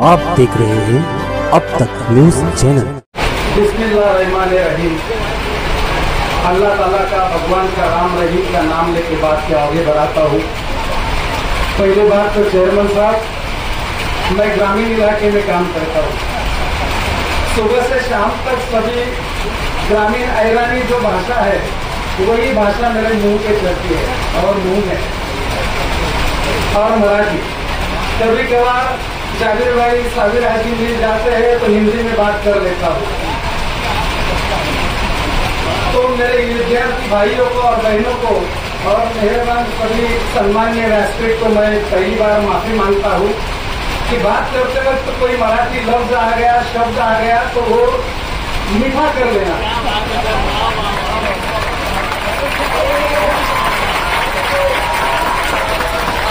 आप देख रहे हैं अब तक न्यूज चैनल। बिस्मिल्लाहिर्रहमानिर्रहीम। अल्लाह ताला का, भगवान का, राम रहीम का नाम लेके बात के आगे बढ़ाता हूँ। पहले बात तो चेयरमैन साहब, मैं ग्रामीण इलाके में काम करता हूँ। सुबह से शाम तक सभी ग्रामीण ऐरानी जो भाषा है वही भाषा मेरे मुंह पे चलती है और मुंह में और मराठी। कभी कभार जाबिर भाई, साबिर हाजी मिल जाते हैं तो हिंदी में बात कर लेता हूँ। तो मेरे विद्यार्थी भाइयों को और बहनों को और मेहरबान सभी सम्मान्य रेस्पेक्ट को मैं पहली बार माफी मांगता हूँ कि बात करते वक्त तो कोई मराठी लफ्ज आ गया, शब्द आ गया तो वो मीठा कर लेना।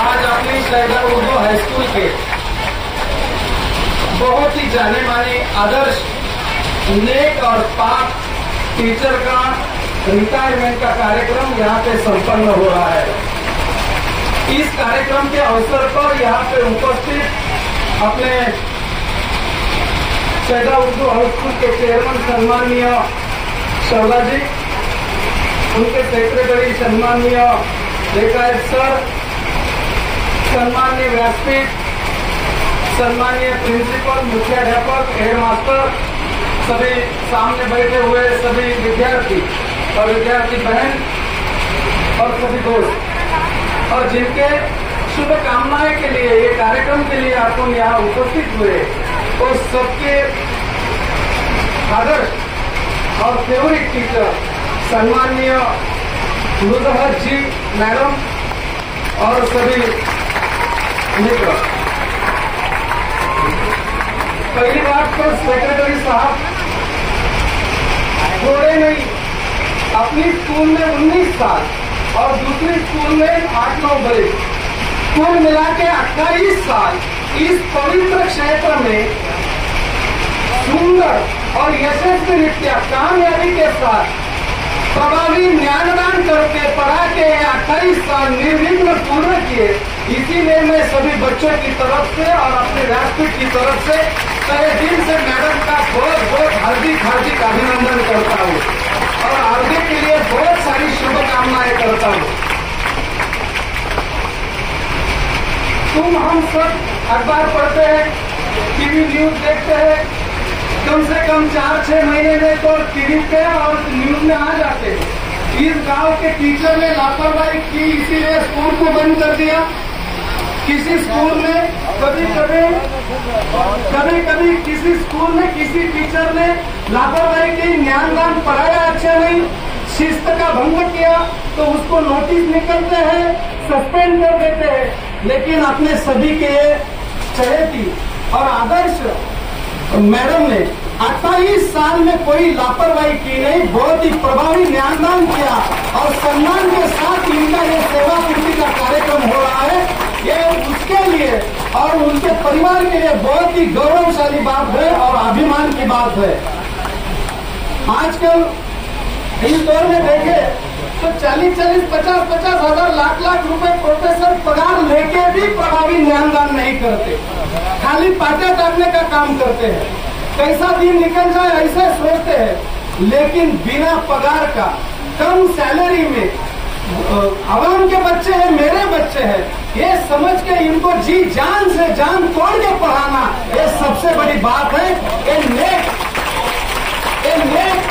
आज अपनी शहदा उर्दू हाई स्कूल के बहुत ही जाने माने आदर्श, नेक और पाक टीचर का रिटायरमेंट का कार्यक्रम यहाँ पे संपन्न हो रहा है। इस कार्यक्रम के अवसर पर यहाँ पे उपस्थित अपने शहदा उर्दू हाई स्कूल के चेयरमैन सम्माननीय शर्मा जी, उनके सेक्रेटरी सम्माननीय रेखायत सर, सम्माननीय व्यासपीठ, सम्माननीय प्रिंसिपल, मुख्याध्यापक, हेड मास्टर, सभी सामने बैठे हुए सभी विद्यार्थी और विद्यार्थी बहन और सभी दोस्त और जिनके शुभकामनाएं के लिए, ये कार्यक्रम के लिए आप लोग यहाँ उपस्थित हुए, और सबके आदर्श और फेवरेट टीचर सम्माननीय मुजहर जी मैडम और सभी मित्र। पहली बात तो सेक्रेटरी साहब थोड़े नहीं, अपनी स्कूल में 19 साल और दूसरी स्कूल में 8-9 बरस, कुल मिला के 28 साल इस पवित्र क्षेत्र में सुंदर और यशस्वी रीत्या कामयाबी के साथ प्रभावी ज्ञानदान करके पढ़ा के 28 साल निर्विघ्न पूर्ण किए। इसीलिए मैं सभी बच्चों की तरफ से और अपने राष्ट्रपति की तरफ से तहे दिल से मैडम का बहुत बहुत हार्दिक अभिनंदन करता हूँ और आगे के लिए बहुत सारी शुभकामनाएं करता हूँ। तुम हम सब अखबार पढ़ते हैं, टीवी न्यूज देखते हैं, कम से कम 4-6 महीने में तो टीवी पे और न्यूज में आ जाते हैं। इस गांव के टीचर ने लापरवाही की, इसीलिए स्कूल को बंद कर दिया। किसी स्कूल में कभी किसी स्कूल में किसी टीचर ने लापरवाही की, ज्ञानदान पढ़ाया अच्छा नहीं, शिस्त का भंग किया तो उसको नोटिस निकलते हैं, सस्पेंड कर देते हैं। लेकिन अपने सभी के चहेती और आदर्श मैडम ने 28 साल में कोई लापरवाही की नहीं, बहुत ही प्रभावी ज्ञानदान किया और सम्मान के साथ इनका ये सेवा पूर्ति का कार्यक्रम हो रहा है। ये उसके लिए और उनके परिवार के लिए बहुत ही गौरवशाली बात है और अभिमान की बात है। आजकल इस दौर में देखे तो 40-40, 50-50 हजार, लाख रुपए प्रोफेसर पगार लेके भी प्रभावी ज्ञानदान नहीं करते, खाली पाटे टांगने का काम करते हैं। कैसा दिन निकल जाए ऐसे सोचते हैं, लेकिन बिना पगार का, कम सैलरी में आवाम के बच्चे हैं, मेरे बच्चे हैं, ये समझ के इनको जी जान से जान तोड़ के पढ़ाना, ये सबसे बड़ी बात है। ये नेक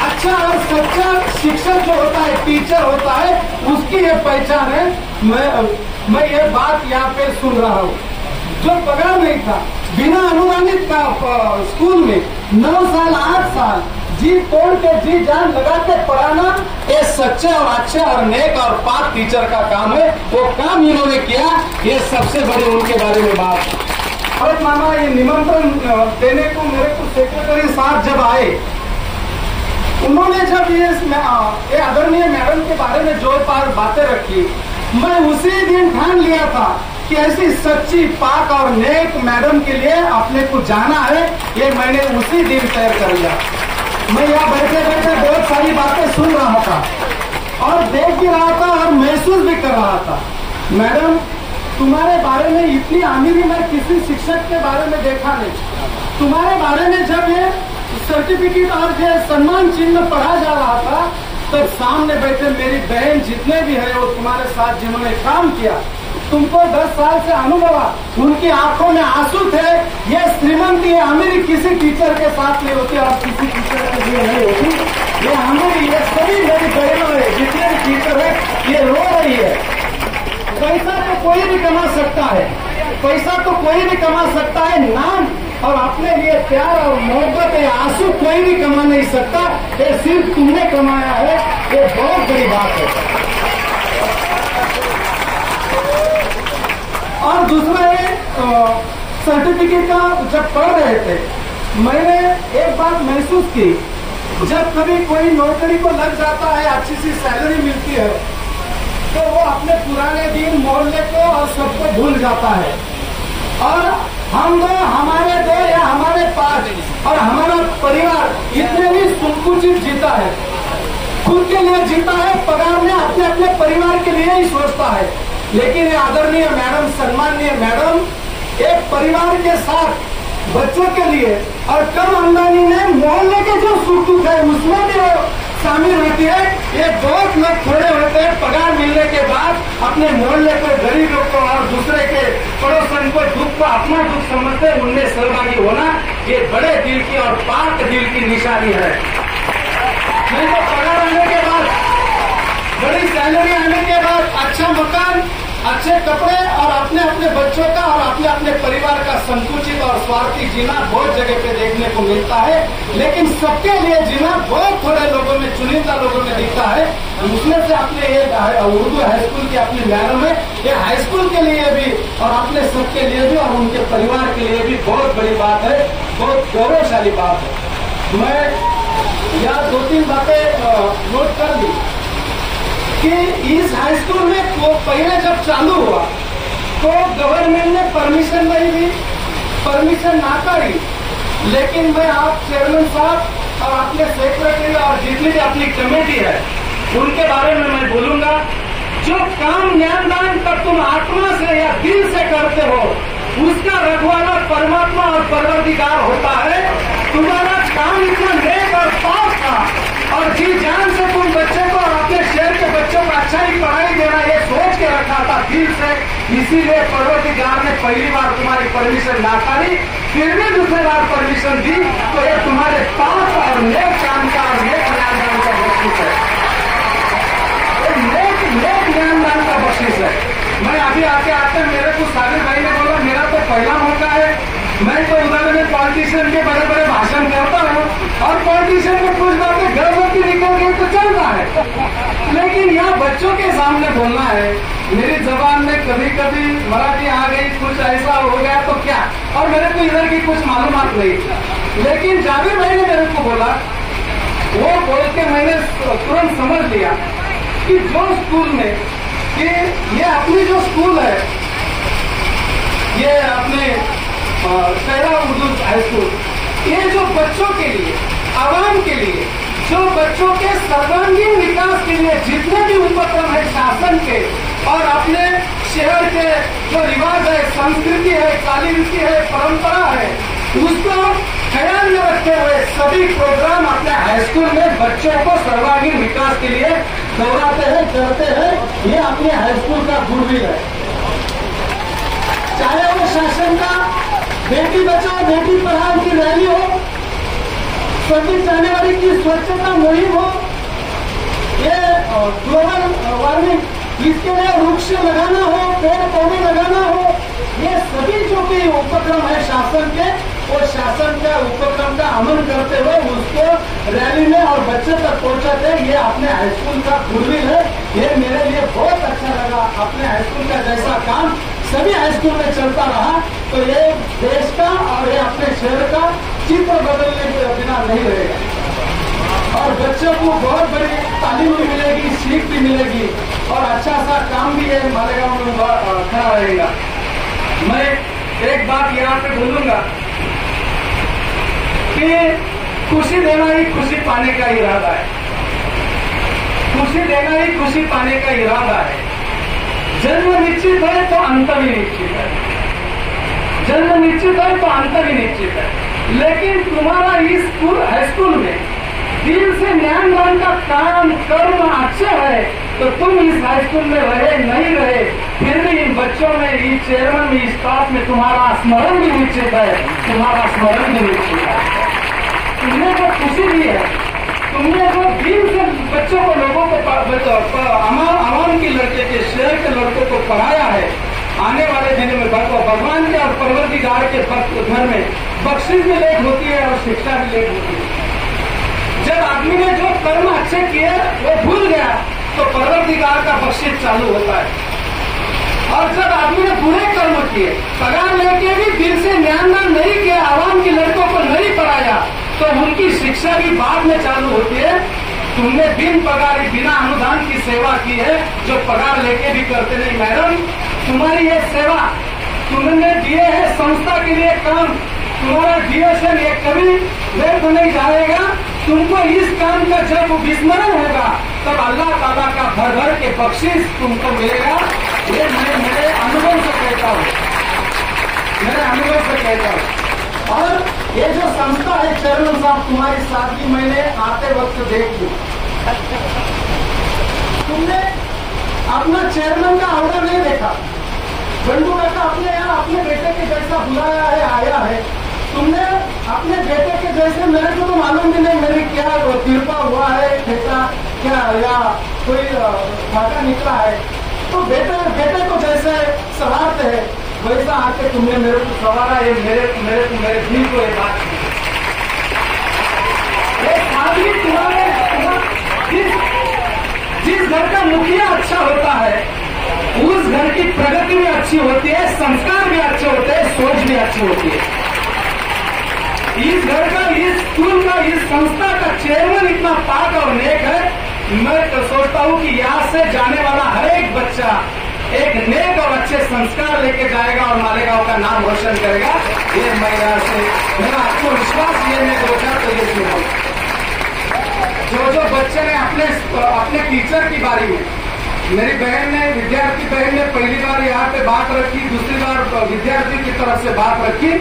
अच्छा और सच्चा शिक्षक जो होता है, टीचर होता है, उसकी ये पहचान है। मैं ये बात यहाँ पे सुन रहा हूँ। जो पगार नहीं था, बिना अनुदानित का स्कूल में 9 साल 8 साल जी तोड़ के जी जान लगा के पढ़ाना, ये सच्चे और अच्छे और नेक और पाक टीचर का काम है। वो काम इन्होंने किया, ये सबसे बड़ी उनके बारे में बात। और मामा, ये निमंत्रण देने को मेरे को सेक्रेटरी साहब जब आए, उन्होंने जब ये आदरणीय मैडम के बारे में जो बातें रखी, मैं उसी दिन ठान लिया था कि ऐसी सच्ची, पाक और नेक मैडम के लिए अपने को जाना है। ये मैंने उसी दिन तय कर लिया। मैं यहाँ बैठे बैठे बहुत सारी बातें सुन रहा था और देख भी रहा था और महसूस भी कर रहा था। मैडम तुम्हारे बारे में इतनी अमीरी मैं किसी शिक्षक के बारे में देखा नहीं। तुम्हारे बारे में जब ये सर्टिफिकेट और ये सम्मान चिन्ह पढ़ा जा रहा था, तब सामने बैठे मेरी बहन जितने भी है वो तुम्हारे साथ जिन्होंने काम किया, तुमको 10 साल से अनुभव, उनकी आंखों में आंसू थे। ये श्रीमंती, अमीरी किसी टीचर के साथ नहीं होती और किसी टीचर के लिए नहीं होती। ये अमीरी, ये सभी मेरी बहनों है, जितने भी टीचर है, ये रो रही है। पैसा तो कोई भी कमा सकता है, पैसा तो कोई भी कमा सकता है, नाम और अपने लिए प्यार और मोहब्बत या आंसू कोई भी कमा नहीं सकता। ये सिर्फ तुमने कमाया है, ये बहुत बड़ी बात है। और दूसरा ये सर्टिफिकेट का जब पढ़ रहे थे, मैंने एक बात महसूस की, जब कभी कोई नौकरी को लग जाता है, अच्छी सी सैलरी मिलती है, तो वो अपने पुराने दिन, मोहल्ले को और सबको भूल जाता है। और हम दो, हमारे दो या हमारे 5 और हमारा परिवार इतने भी संकुचित जीता है, खुद के लिए जीता है, पगार में अपने अपने परिवार के लिए ही सोचता है। लेकिन ये आदरणीय मैडम, सम्माननीय मैडम, एक परिवार के साथ बच्चों के लिए और कम आमदनी में मोहल्ले के जो सुख दुख है उसमें भी वो शामिल होती है। ये बहुत लोग थोड़े होते हैं, पगार मिलने के बाद अपने मोहल्ले को, गरीबों को और दूसरे के पड़ोसन को दुख को अपना दुख समझते हैं, उनमें सहभागी होना ये बड़े दिल की और पाक दिल की निशानी है। नहीं तो पगार आने के बाद, बड़ी सैलरी आने के बाद अच्छा मकान, अच्छे कपड़े और अपने अपने बच्चों का और अपने अपने परिवार का संकुचित और स्वार्थी जीना बहुत जगह पे देखने को मिलता है। लेकिन सबके लिए जीना बहुत थोड़े लोगों में, चुनिंदा लोगों में दिखता है। उसमें से अपने ये उर्दू हाई स्कूल की अपनी मैडम है, ये हाई स्कूल के लिए भी और अपने सबके लिए भी और उनके परिवार के लिए भी बहुत बड़ी बात है, बहुत गौरवशाली बात है। मैं यहाँ 2-3 बातें नोट कर ली कि इस हाई स्कूल में वो पहले जब चालू हुआ तो गवर्नमेंट ने परमिशन नहीं दी, परमिशन ना करी। लेकिन मैं आप चेयरमैन साहब और अपने सेक्रेटरी और जितनी भी अपनी कमेटी है उनके बारे में मैं बोलूंगा, जो काम ज्ञानदान का तुम आत्मा से या दिल से करते हो उसका रखवाला परमात्मा और परवरदिगार होता है। तुम्हारा काम इतना नेक और पाक था और जी जान से तुम बच्चे को और अपने शहर के बच्चों को अच्छा ही पढ़ाई देना ये सोच के रखा था दिल से, इसीलिए परवरदिगार ने पहली बार तुम्हारी परमिशन ना करी, फिर भी दूसरी बार परमिशन दी। तो ये तुम्हारे पाक और नेक काम का और नेक ज्ञानदान का बख्शिश है, नेक ज्ञानदान का बख्शिश है। मैं अभी आते मेरे को साबिर भाई ने बोला मेरा तो पहला मौका है, मैं तो उधर में पॉलिटिशियन के बड़े बड़े भाषण करता हूँ और पॉलिटिशियन में कुछ बातें गर्भवती निकल के तो चल रहा है, लेकिन यहाँ बच्चों के सामने बोलना है। मेरी जबान में कभी कभी मराठी आ गई, कुछ ऐसा हो गया तो क्या, और मेरे को इधर की कुछ मालूमात नहीं। लेकिन जाबिर भाई ने मेरे को बोला, वो बोल के मैंने तुरंत समझ लिया कि जो स्कूल में कि ये अपनी जो स्कूल है, ये अपने शहरा उर्दू हाई स्कूल, ये जो बच्चों के लिए, आवाम के लिए, जो बच्चों के सर्वांगीण विकास के लिए जितने भी उपक्रम है शासन के और अपने शहर के जो रिवाज है, संस्कृति है, कालीनृत्य है, परंपरा है, उसको ख्याल में रखते हुए सभी प्रोग्राम अपने हाई स्कूल में बच्चों को सर्वांगीण विकास के लिए दोहराते हैं, करते हैं। ये अपने हाई स्कूल का गुडविल है। चाहे वो शासन का बेटी बचाओ बेटी पढ़ाओ की रैली हो, 26 जनवरी की स्वच्छता मुहिम हो, ये ग्लोबल वार्मिंग इसके लिए वृक्ष लगाना हो, पेड़ पौधे लगाना हो, ये सभी जो भी उपक्रम है शासन के, वो शासन के उपक्रम का अमल करते हुए उसको रैली में और बच्चे तक पहुंचाते हैं। ये अपने हाई स्कूल का गुडविल है। ये मेरे लिए बहुत अच्छा लगा। अपने हाई स्कूल का जैसा काम सभी हाई स्कूल में चलता रहा तो ये देश का और ये अपने शहर का चित्र बदलने के बिना नहीं रहेगा और बच्चों को बहुत बड़ी तालीम भी मिलेगी, सीख भी मिलेगी और अच्छा सा काम भी है मालेगांव में खड़ा रहेगा। मैं एक बात यहाँ पे बोलूंगा कि खुशी देना ही खुशी पाने का इरादा है, खुशी देना ही खुशी पाने का इरादा है। जन्म निश्चित है तो अंत भी निश्चित है, जन्म निश्चित है तो अंत भी निश्चित है। लेकिन तुम्हारा इस हाई स्कूल में दिल से ज्ञान दान का काम कर्म अच्छे है तो तुम इस हाई स्कूल में रहे नहीं रहे, फिर भी इन बच्चों में, इस चेयरमैन में, इस स्टाफ में तुम्हारा स्मरण भी निश्चित है, तुम्हारा स्मरण भी निश्चित है। तुमने जो खुशी दी है, तुमने जो दिल से बच्चों को, लोगों को, अवाम की लड़के के, शहर के लड़कों को पढ़ाया है, आने वाले दिनों में भगवान के और परवरदिगार के घर में बख्शिश भी लेट होती है और शिक्षा भी लेट होती है। जब आदमी ने जो कर्म अच्छे किए वो भूल गया तो परवरदिगार का बख्शिश चालू होता है। और जब आदमी ने बुरे कर्म किए, पगार लेके भी दिल से ज्ञानदान नहीं किया, आवाम के लड़कों को नहीं पढ़ाया, तो उनकी शिक्षा भी बाद में चालू होती है। तुमने बिन पगार, बिना अनुदान की सेवा की है, जो पगार लेके भी करते नहीं। मैडम, तुम्हारी ये सेवा तुमने दिए है संस्था के लिए काम, तुम्हारा डिवोशन ये कभी व्यर्थ नहीं जाएगा। तुमको इस काम का जब विस्मरण होगा तब अल्लाह ताला का भर भर के बख्शिश तुमको मिलेगा। ये मैं मेरे अनुभव से कहता हूँ, मेरे अनुभव से कहता हूँ। और ये जो संस्था है चेयरमैन साहब, तुम्हारी सादगी मैंने आते वक्त देख ली। तुमने अपना चेयरमैन का ऑर्डर नहीं देखा, बंधु काका अपने यहाँ अपने बेटे के जैसा बुलाया है, आया है। तुमने अपने बेटे के जैसे, मेरे को तो मालूम भी नहीं मेरी क्या कृपा हुआ है, बेटा क्या या कोई घाटा निकला है, तो बेटे को जैसे सवारते है वैसा आके तुमने मेरे को सवारा। ये मेरे दिल को ये बात आदमी तुम्हारे जिस घर का मुखिया अच्छा होता है उस घर की प्रगति भी अच्छी होती है, संस्कार भी अच्छे होते हैं, सोच भी अच्छी होती है। इस घर का, इस स्कूल का, इस संस्था का चेयरमैन इतना पाक और नेक है। मैं तो सोचता हूँ कि यहाँ से जाने वाला हर एक बच्चा एक नेक और अच्छे संस्कार लेके जाएगा और मालेगांव का नाम रोशन करेगा। ये महिला से मेरा आत्मविश्वास, ये मैं 2-4 तरीके से जो बच्चे ने अपने टीचर की बारी में, मेरी बहन ने, विद्यार्थी बहन ने पहली बार यहाँ पे बात रखी, दूसरी बार विद्यार्थी की तरफ से बात रखी,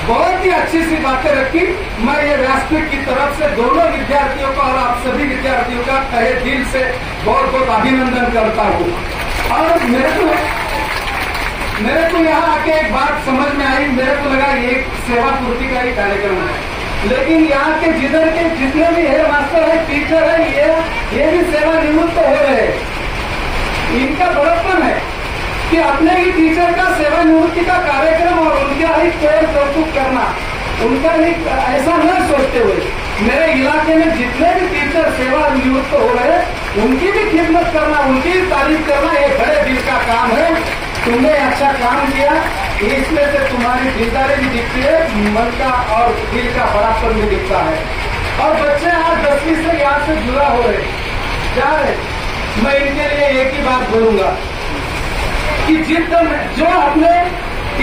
बहुत ही अच्छी सी बातें रखी। मैं ये व्यासपीठ की तरफ से दोनों विद्यार्थियों का और आप सभी विद्यार्थियों का तहे दिल से बहुत बहुत अभिनंदन करता हूँ। और मेरे को यहाँ आके एक बात समझ में आई, मेरे को लगा ये सेवा पूर्ति का ही कार्यक्रम है, लेकिन यहाँ के जिधर के जितने भी हेड मास्टर है, टीचर है, ये भी सेवा निवृत्त हो रहे हैं। इनका बड़प्पन है कि अपने ही टीचर का सेवानिवृत्ति का कार्यक्रम और उनका ही पेड़ कौतुक करना, उनका ही ऐसा न सोचते हुए मेरे इलाके में जितने भी टीचर सेवानिवृत्त हो रहे उनकी भी खिदमत करना, उनकी भी तारीफ करना, ये बड़े दिल का काम है। तुमने अच्छा काम किया, इसमें से तुम्हारी दिलदारी भी दिखती है, मन का और दिल का बड़ापन भी दिखता है। और बच्चे आज 10वीं से यहाँ से जुड़ा हो रहे, जा रहे, मैं इनके लिए एक ही बात बोलूंगा कि जो अपने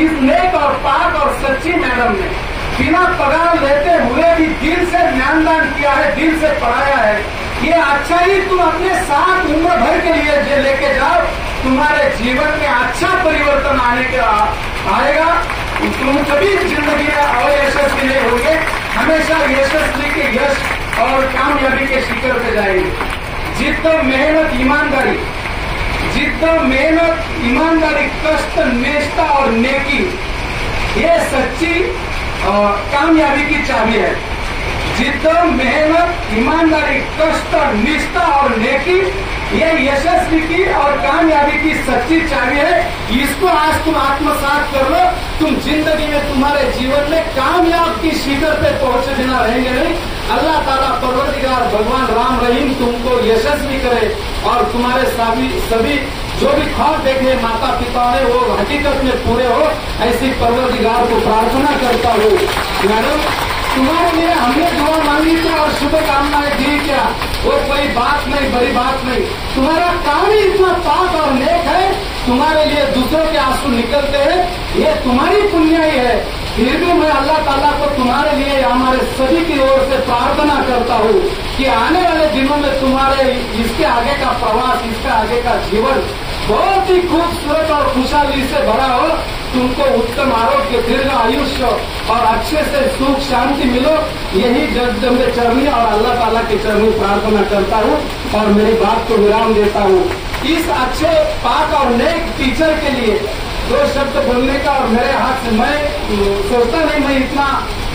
इस नेक और पाक और सच्ची मैडम ने बिना पगार लेते हुए भी दिल से ज्ञानदान किया है, दिल से पढ़ाया है, ये अच्छा ही तुम अपने साथ उम्र भर के लिए लेके जाओ। तुम्हारे जीवन में अच्छा परिवर्तन आएगा। तुम कभी जिंदगी में अयशस्वी नहीं होंगे, हमेशा यशस्वी के यश और कामयाबी के शिखर पे जाएंगे। जितना मेहनत ईमानदारी, कष्ट, निष्ठा और नेकी, ये सच्ची कामयाबी की चाबी है। जितना मेहनत, ईमानदारी, कष्ट, निष्ठा और नेकी, ये यशस्वी की और कामयाबी की सच्ची चाबी है। इसको आज तुम आत्मसात कर लो, तुम जिंदगी में, तुम्हारे जीवन में कामयाब की शिखर पे पहुंचे बिना रहेंगे नहीं। अल्लाह ताला परवरदिगार भगवान राम रहीम तुमको यशस्वी करे और तुम्हारे सभी जो भी ख्वाब देखे माता पिता ने वो हकीकत में पूरे हो, ऐसी परवरदिगार को प्रार्थना करता हूँ। मैडम, तुम्हारे लिए हमने दुआ मांगी क्या और शुभकामनाएं दी क्या, वो कोई बात नहीं, बड़ी बात नहीं। तुम्हारा काम ही इतना पाक और नेक है, तुम्हारे लिए दूसरों के आंसू निकलते हैं, ये तुम्हारी पुण्याई है। फिर भी मैं अल्लाह ताला को तुम्हारे लिए, हमारे सभी की ओर से प्रार्थना करता हूँ कि आने वाले दिनों में तुम्हारे इसके आगे का प्रवास, इसके आगे का जीवन बहुत ही खूबसूरत और खुशहाली से भरा हो, तुमको उत्तम आरोग्य, दीर्घ आयुष्य और अच्छे से सुख शांति मिलो, यही जगदम्बे चरणी और अल्लाह ताला के चरणी प्रार्थना करता हूँ और मेरी बात को विराम देता हूँ। इस अच्छे पाक और नेक टीचर के लिए दो शब्द बोलने का, और मेरे हाथ से मैं सोचता नहीं मैं इतना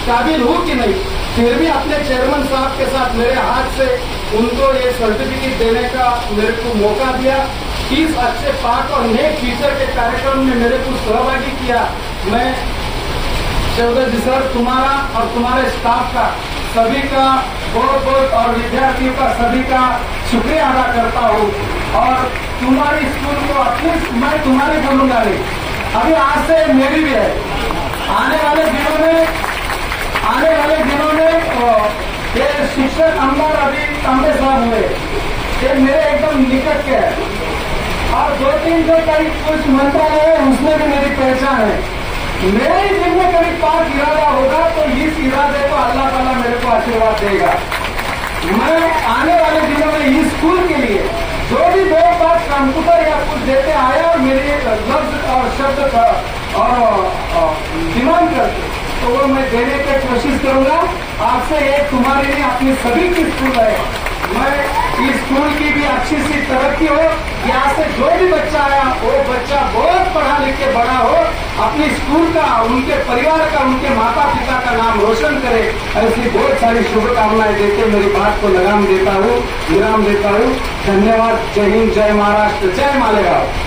काबिल हूँ कि नहीं, फिर भी अपने चेयरमैन साहब के साथ मेरे हाथ से उनको ये सर्टिफिकेट देने का मेरे को मौका दिया। इस अच्छे पाक और नेक टीचर के कार्यक्रम में मेरे को सहभागी किया। मैं चौधरी जी सर, तुम्हारा और तुम्हारे स्टाफ का, सभी का बहुत बहुत, और विद्यार्थियों का सभी का शुक्रिया अदा करता हूँ। और तुम्हारी स्कूल को अपनी, मैं तुम्हारी बोलूंगा नहीं, अभी आज से मेरी भी है। आने वाले दिनों में ये शिक्षक अंबर अभी तांबे साहब हुए, ये मेरे एकदम निकट के है, और 2-3 जो करीब कुछ मंत्रालय है उसमें भी मेरी पहचान है। मेरे ही दिल में करीब 5 इरादा होगा, तो इस इरादे को अल्लाह ताला मेरे को आशीर्वाद देगा। मैं आने वाले दिनों में इस स्कूल के लिए जो भी 2 बार कंप्यूटर या कुछ देते आया, मेरे लफ्ज और शब्द का और डिमांड करते, तो वो मैं देने की कोशिश करूंगा। आपसे एक तुम्हारे लिए अपनी सभी की स्कूल है, मैं इस स्कूल की भी अच्छी सी तरक्की हो, यहाँ से जो भी बच्चा आया वो बच्चा बहुत पढ़ा लिख के बड़ा हो, अपनी स्कूल का, उनके परिवार का, उनके माता पिता का नाम रोशन करे, ऐसी बहुत सारी शुभकामनाएं देते मेरी बात को विराम देता हूँ। धन्यवाद। जय हिंद, जय महाराष्ट्र, जय मालेगांव।